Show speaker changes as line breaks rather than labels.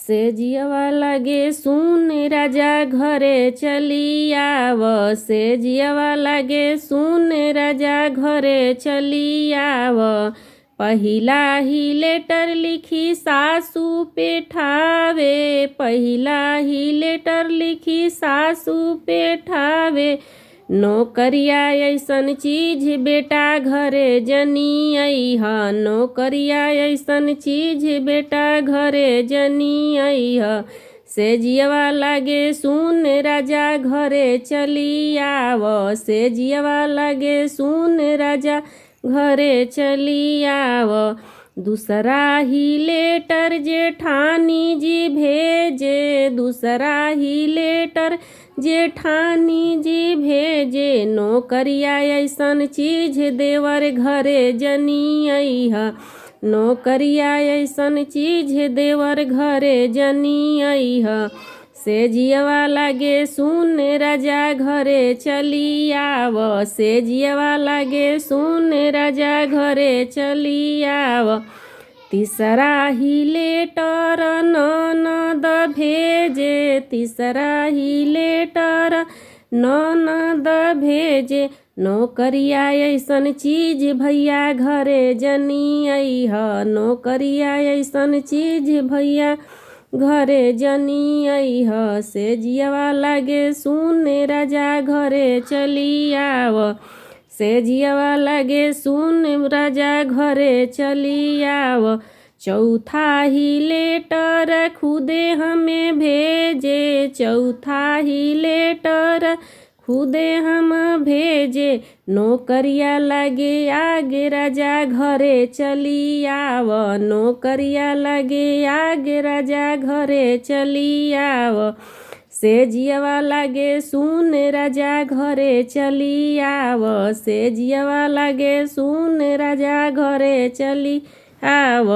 से जियवा लागे सुन राजा घरे चली आव। से जियवा लागे सुन राजा घरे चली आव। पहिला ही लेटर लिखी सासू पे ठावे। पहिला ही लेटर लिखी सासू पे ठावे। नौकरिया ऐसन चीज बेटा घरे जनी अइह। नौकरिया ऐसन चीज बेटा घरे जनी अइह। से जियवा लागे सुन राजा घरे चली आव। से जियवा लागे सुन राजा घरे चली आव। दूसरा ही लेटर जेठानी जी भेजे। दूसरा ही लेटर जेठानी जी भेजे। नौकरिया ऐसन चीज देवर घरे जनी अइह। नौकरिया ऐसन चीज देवर घरे जनी अइह। से जियवा लागे सुन राजा घरे चली आव। से जियवा लागे सुन राजा घरे चली आव। तीसरा ही लेटर ननद भेजे। तीसरा ही लेटर ननद भेजे। नौकरिया ऐसन चीज भैया घरे जनी अइह। नौकरिया ऐसन चीज भैया घरे जनी अइह। से जियवा लागे सुन राजा घरे चली आव। से जियवा लागे सुन राजा घरे चली आव। चौथा ही लेटर खुदे हमें भेजे। चौथा ही लेटर खुदे हम भेजे। नौकरिया लागे आगे राजा घरे चली आव। नौकरिया लागे आगे राजा घरे चली आव। से जियवा लागे सुन राजा घरे चली आव। से जियवा लागे सुन राजा घरे चली आव।